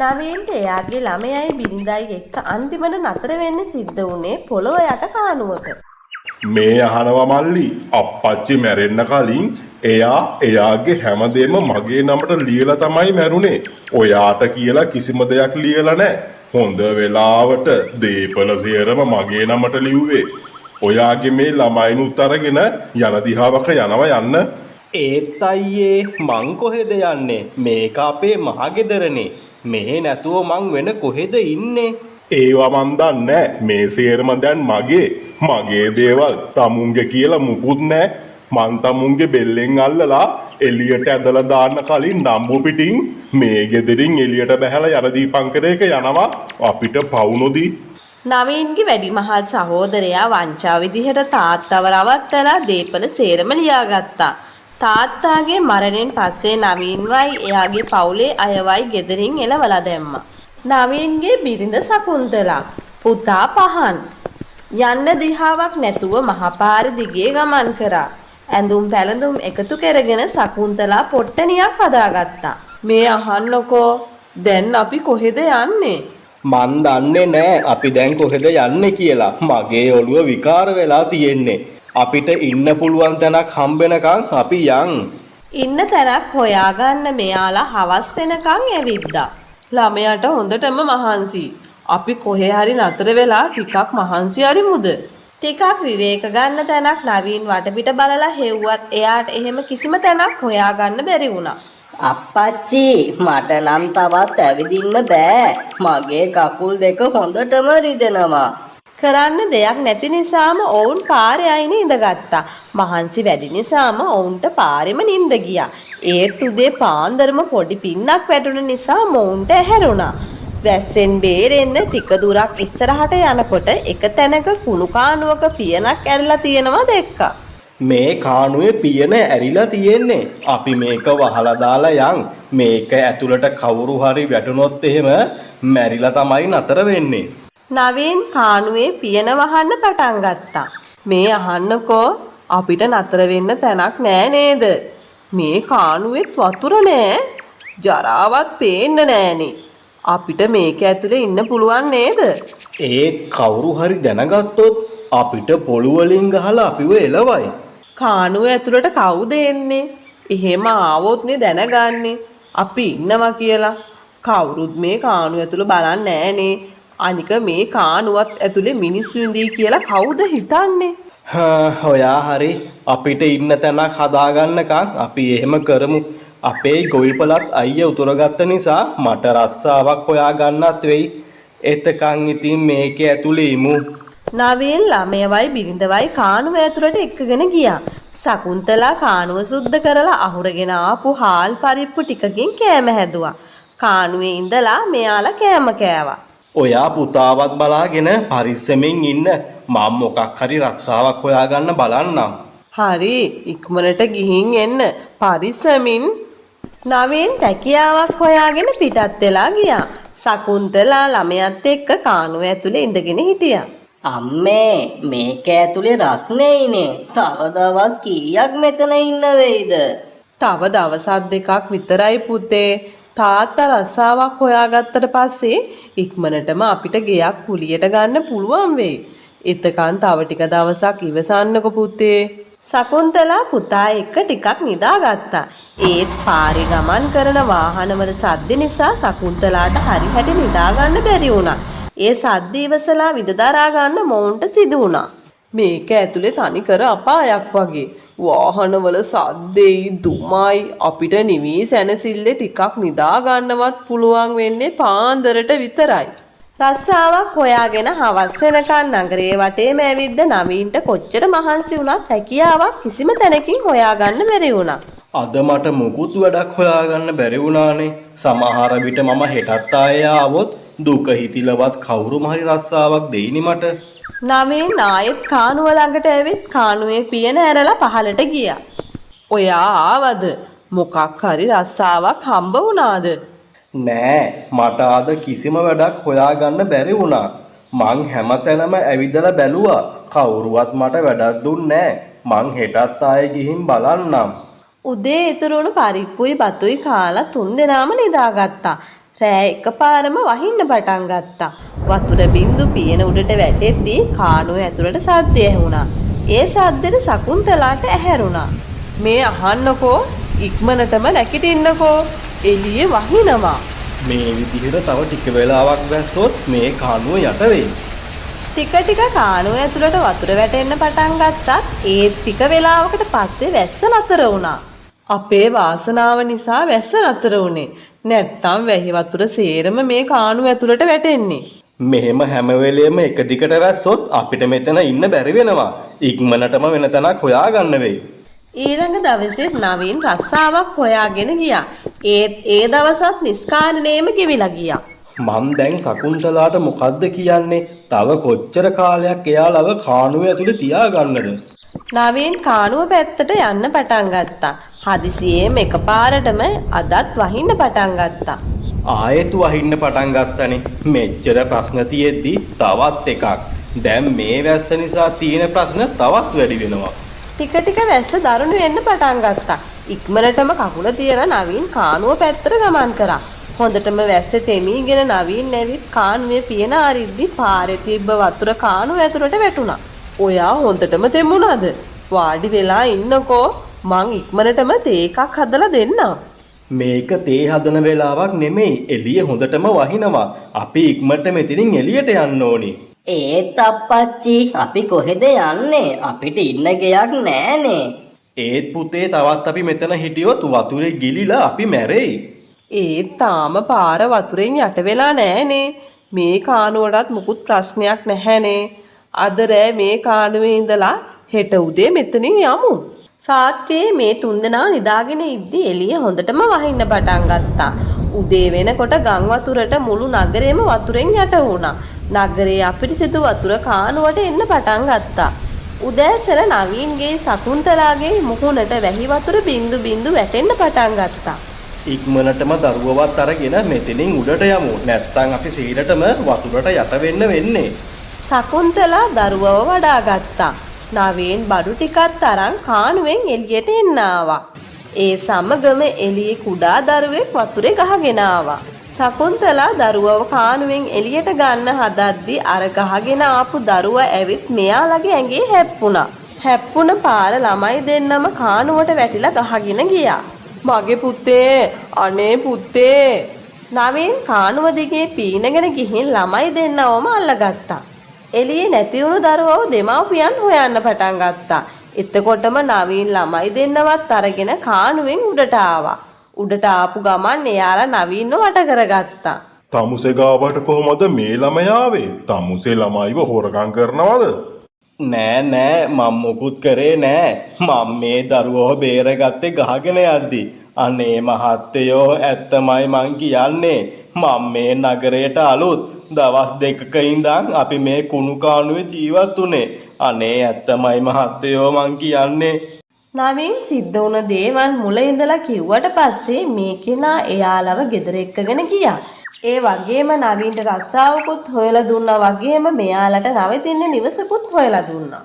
නවීන්ට එයාගේ ළමයයි බිරිඳයි එක්ක අන්තිමට නතර වෙන්න සිද්ධ වුණේ පොළොව යට කානුවක. මේ අහනවා මල්ලි අප්පච්චි මැරෙන්න කලින් එයාගේ හැමදේම මගේ නමට ලියලා තමයි මැරුණේ. ඔයාට කියලා කිසිම දෙයක් ලියලා නැහැ. හොඳ වෙලාවට දීපල සියරම මගේ නමට ලිව්වේ. ඔයාගේ මේ ළමයිනුත් අරගෙන යන දිහාවක යනවා යන්න. ඒත් අයියේ මං කොහෙද යන්නේ? මේක අපේ මහගෙදරනේ. මෙහෙ නැතුව මං වෙන කොහෙද ඉන්නේ? ඒවා මන් දන්නේ මේ සියරම දැන් මගේ දේවල් තමුන්ගේ කියලා මුකුත් නැහැ. මං තමුන්ගේ බෙල්ලෙන් අල්ලලා එළියට ඇදලා දාන්න කලින් නම්බු පිටින් මේ ගෙදරින් එළියට බහැලා යන දීපංකරයක යනවා අපිට පවුනොදී. නවීන්ගේ වැඩිමහල් සහෝදරයා වංචා විදිහට තාත්තව රවට්ටලා දීපල සේරම ලියාගත්තා. තාත්තාගේ මරණයෙන් පස්සේ නවීන්වයි එයාගේ පවුලේ අයවයි ගෙදරින් එලවලා දැම්මා. නවීන්ගේ බිරිඳ සකුන්තලා පුතා පහන් යන්න දිහාවක් නැතුව මහපාර දිගේ ගමන් කරා. ඇඳුම් පැළඳුම් එකතු කරගෙන සකුන්තලා පොට්ටනියක් හදාගත්තා. මේ අහන්නකෝ දැන් අපි කොහෙද යන්නේ? මන් දන්නේ නෑ අපි දැන් කොහෙද යන්නේ කියලා. මගේ ඔළුව විකාර වෙලා තියෙන්නේ. අපිට ඉන්න පුළුවන් තැනක් හම්බෙනකන් අපි යන්. ඉන්න තැනක් හොයාගන්න මෙයාලා හවස් වෙනකන් ඇවිද්දා. ළමයාට හොඳටම මහන්සි. අපි කොහේ හරි නතර වෙලා ටිකක් මහන්සි හරිමුද? ටිකක් විවේක ගන්න තැනක් නවීන් වටපිට බලලා හෙව්වත් එයාට එහෙම කිසිම තැනක් හොයාගන්න බැරි වුණා. අප්පච්චි මට නම් තවත් ඇවිදින්න බෑ. මගේ කකුල් දෙක හොඳටම රිදෙනවා. කරන්න දෙයක් නැති නිසාම ඔවුන් පාරේ අයිනේ ඉඳගත්තා. මහන්සි වැඩි නිසාම ඔවුන්ට පාරෙම නිින්ද ගියා. ඒත් උදේ පාන්දරම පොඩි පින්නක් වැටුණ නිසා මොවුන්ට ඇහැරුණා. වැස්සෙන් බේරෙන්න ටික දුරක් ඉස්සරහට යනකොට එක තැනක කුණු කානුවක පියනක් ඇරිලා තියෙනවා දැක්කා. මේ කානුවේ පියන ඇරිලා තියෙන්නේ. අපි මේක වහලා දාලා යන්. මේක ඇතුළට කවුරු හරි වැටුනොත් එහෙම මැරිලා තමයි නතර වෙන්නේ. නවීන් කානුවේ පියන වහන්න පටන් ගත්තා. මේ අහන්නකෝ අපිට නතර වෙන්න තැනක් නෑ නේද? මේ කානුවෙත් වතුර නෑ. ජරාවත් පේන්න නෑනේ. අපිට මේක ඇතුලේ ඉන්න පුළුවන් නේද? ඒත් කවුරු හරි දැනගත්තොත් අපිට පොළු වලින් ගහලා අපිව එලවයි. කානුව ඇතුලට කවුද එන්නේ? එහෙම ආවොත් නේ දැනගන්නේ අපි ඉන්නවා කියලා. කවුරුත් මේ කානුව ඇතුල බලන්නේ නෑනේ. අනික මේ කානුවත් ඇතුලේ මිනිස්සු ඉඳී කියලා කවුද හිතන්නේ? ඔයා හරි අපිට ඉන්න තැනක් හදාගන්නකම් අපි එහෙම කරමු. අපේ ගොවිපලත් අයියා උතුරගත්ත නිසා මට රස්සාවක් හොයාගන්නත් වෙයි. එතකන් ඉතින් මේකේ ඇතුලේ ඉමු. නවීන් ළමයවයි බිරිඳවයි කානුව ඇතුලට එක්කගෙන ගියා. සකුන්තලා කානුව සුද්ධ කරලා අහුරගෙන ආපු හාල් පරිප්පු ටිකකින් කෑම හැදුවා. කානුවේ ඉඳලා මෙයාලා කෑම කෑවා. ඔයා පුතාවත් බලාගෙන පරිස්සමෙන් ඉන්න. මම මොකක් හරි රස්සාවක් හොයාගන්න බලන්නම්. හරි ඉක්මනට ගිහින් එන්න පරිස්සමින්. නවීන් රැකියාවක් හොයාගෙන පිටත් වෙලා ගියා. සකුන්තලා ළමයාත් එක්ක කානුව ඇතුලේ ඉඳගෙන හිටියා. අම්මේ මේක ඇතුලේ රස්නේයිනේ. තව දවස් කීයක් මෙතන ඉන්න වෙයිද? තව දවසක් දෙකක් විතරයි පුතේ. තාත්තා රස්සාවක් හොයාගත්තට පස්සේ ඉක්මනටම අපිට ගෙයක් කුලියට ගන්න පුළුවන් වෙයි. එතකන් තව ටික දවසක් ඉවසන්නකො පුතේ. සකුන්තලා පුතා එක්ක ටිකක් නිදාගත්තා. ඒත් පාරේ ගමන් කරන වාහනවල සද්ද නිසා සකුන්තලාට හරි හැටි නිදාගන්න බැරි වුණා. ඒ සද්ද ඉවසලා විඳ දරා ගන්න මොවුන්ට සිදු වුණා. මේක ඇතුලේ තනිකර අපායක් වගේ. වාහනවල සද්දෙයි දුමයි අපිට නිවි සැනසille ටිකක් නිදා ගන්නවත් පුළුවන් වෙන්නේ පාන්දරට විතරයි. රස්සාවක් හොයාගෙන හවස් වෙනකන් නගරේ වටේම ඇවිද්ද නවීන්ට කොච්චර මහන්සි වුණත් හැකියාවක් කිසිම තැනකින් හොයාගන්න බැරි වුණා. අද මට මුකුත් වැඩක් හොයාගන්න බැරි වුණානේ. සමහර විට මම හෙටත් ආයේ ආවොත් දුක හිතිලවත් කවුරුම හරි රස්සාවක් දෙයිනි මට. නවීන් ආයෙත් කානුව ළඟට ඇවිත් කානුවේ පියන ඇරලා පහලට ගියා. ඔයා ආවද? මොකක් හරි රස්සාවක් හම්බ වුණාද? නෑ මට අද කිසිම වැඩක් හොයාගන්න බැරි වුණා. මං හැමතැනම ඇවිදලා බැලුවා. කවුරුවත් මට වැඩක් දුන්නේ නෑ. මං හෙටත් ආයේ ගිහින් බලන්නම්. උදේ ඉතුරුණු පරිප්පුයි බතුයි කාලා 3 දෙනාම නිදාගත්තා. රෑ එකපාරම වහින්න පටන් ගත්තා. වතුර බින්දු පියන උඩට වැටෙද්දී කානුව ඇතුළට සද්දය ඇහුණා. ඒ සද්දෙට සකුන්තලාට ඇහැරුණා. මේ අහන්නකෝ, ඉක්මනටම නැගිටින්නකෝ, එළියේ වහිනවා. මේ විදිහට තව ටික වෙලාවක් වැස්සොත් මේ කානුව යට වෙයි. ටික ටික කානුව ඇතුළට වතුර වැටෙන්න පටන් ගත්තත් ඒ ටික වෙලාවකට පස්සේ වැස්ස නතර වුණා. අපේ වාසනාව නිසා වැස්ස නතර වුණේ. නැත්තම් වැහි වතුර සේරම මේ කානුව ඇතුළට වැටෙන්නේ. මෙහෙම හැම වෙලේම එක දිගට වැස්සොත් අපිට මෙතන ඉන්න බැරි වෙනවා. ඉක්මනටම වෙන තැනක් හොයාගන්න වෙයි. ඊළඟ දවසේ නවීන් රස්සාවක් හොයාගෙන ගියා. ඒත් ඒ දවසත් නිස්කාරණේම ගෙවිලා ගියා. මං දැන් සකුන්තලාට මොකද්ද කියන්නේ? තව කොච්චර කාලයක් එයාලව කානුව ඇතුලේ තියාගන්නද? නවීන් කානුව පැත්තට යන්න පටන් ගත්තා. හදිසියෙම එකපාරටම අදත් වහින්න පටන් ගත්තා. ආයෙත් වහින්න පටන් ගත්තනේ. මෙච්චර ප්‍රශ්න තියෙද්දි තවත් එකක්. දැන් මේ වැස්ස නිසා තියෙන ප්‍රශ්න තවත් වැඩි වෙනවා. ටික ටික වැස්ස දරුණු වෙන්න පටන් ගත්තා. ඉක්මනටම කකුල තියලා නවීන් කානුව පැත්තට ගමන් කරා. හොඳටම වැස්ස තෙමීගෙන නවීන් ඇවිත් කානුවේ පියන අරිද්දි පාරේ තිබ්බ වතුර කානුව ඇතුළට වැටුණා. ඔයා හොඳටම තෙමුණාද? වාඩි වෙලා ඉන්නකෝ, මං ඉක්මනටම තේ එකක් හදලා දෙන්නම්. මේක තේ හදන වෙලාවක් නෙමෙයි. එළිය හොඳටම වහිනවා. අපි ඉක්මනට මෙතනින් එළියට යන්න ඕනේ. ඒත් අප්පච්චි අපි කොහෙද යන්නේ? අපිට ඉන්න ගෙයක් නෑනේ. ඒත් පුතේ තවත් අපි මෙතන හිටියොත් වතුරේ ගිලිලා අපි මැරෙයි. ඒත් තාම පාර වතුරෙන් යට වෙලා නෑනේ. මේ කානුවටත් මුකුත් ප්‍රශ්නයක් නැහැනේ. අද රෑ මේ කානුවේ ඉඳලා හෙට උදේ මෙතනින් යමු. රාත්‍රියේ මේ තුන්දෙනා නිදාගෙන ඉද්දි එළිය හොඳටම වහින්න පටන් ගත්තා. උදේ වෙනකොට ගම් වතුරට මුළු නගරෙම වතුරෙන් යට වුණා. නගරයේ අපිරිසිදු වතුර කානුවට එන්න පටන් ගත්තා. උදෑසන නවීන්ගේ සකුන්තලාගේ මුහුණට වැහි වතුර බින්දු බින්දු වැටෙන්න පටන් ගත්තා. ඉක්මනටම දරුවවත් අරගෙන මෙතනින් උඩට යමු. නැත්තම් අපි සීරටම වතුරට යට වෙන්න වෙන්නේ. සකුන්තලා දරුවව වඩා ගත්තා. නවීන් බඩු ටිකක් අරන් කානුවෙන් එළියට එන්න ආවා. ඒ සමගම එළියේ කුඩා දරුවෙක් වතුරේ ගහගෙන ආවා. සකුන්තලා දරුවව කානුවෙන් එළියට ගන්න හදද්දි අර ගහගෙන ආපු දරුවා ඇවිත් මෙයාලගේ ඇඟේ හැප්පුණා. හැප්පුණ පාර ළමයි දෙන්නම කානුවට වැටිලා ගහගෙන ගියා. මගේ පුතේ, අනේ පුතේ. නවීන් කානුව දිගේ පීනගෙන ගිහින් ළමයි දෙන්නවම අල්ලගත්තා. එළියේ නැති වුණු දරුවව දෙමව්පියන් හොයන්න පටන් ගත්තා. එතකොටම නවීන් ළමයි දෙන්නවත් අරගෙන කානුවෙන් උඩට ආවා. උඩට ආපු ගමන් එයාලා නවීන්ව වට කරගත්තා. තමුසේ ගාවට කොහොමද මේ ළමයා ආවේ? තමුසේ ළමයිව හොරකම් කරනවද? නෑ නෑ මම මුකුත් කරේ නෑ. මම මේ දරුවව බේරගත්තේ ගහගෙන යද්දි. අනේ මහත්තයෝ ඇත්තමයි මං කියන්නේ. මම මේ නගරයට අලුත්. දවස් දෙකක ඉඳන් අපි මේ කුණු කානුවේ ජීවත් වුනේ. අනේ ඇත්තමයි මහත්තයෝ මං කියන්නේ. නවීන් සිද්ධ වුණ දේවල් මුල ඉඳලා කිව්වට පස්සේ මේ කෙනා එයාලව ගෙදර එක්කගෙන ගියා. ඒ වගේම නවීන්ට රස්සාවකුත් හොයලා දුන්නා වගේම මෙයාලට නවතින්න නිවසකුත් හොයලා දුන්නා.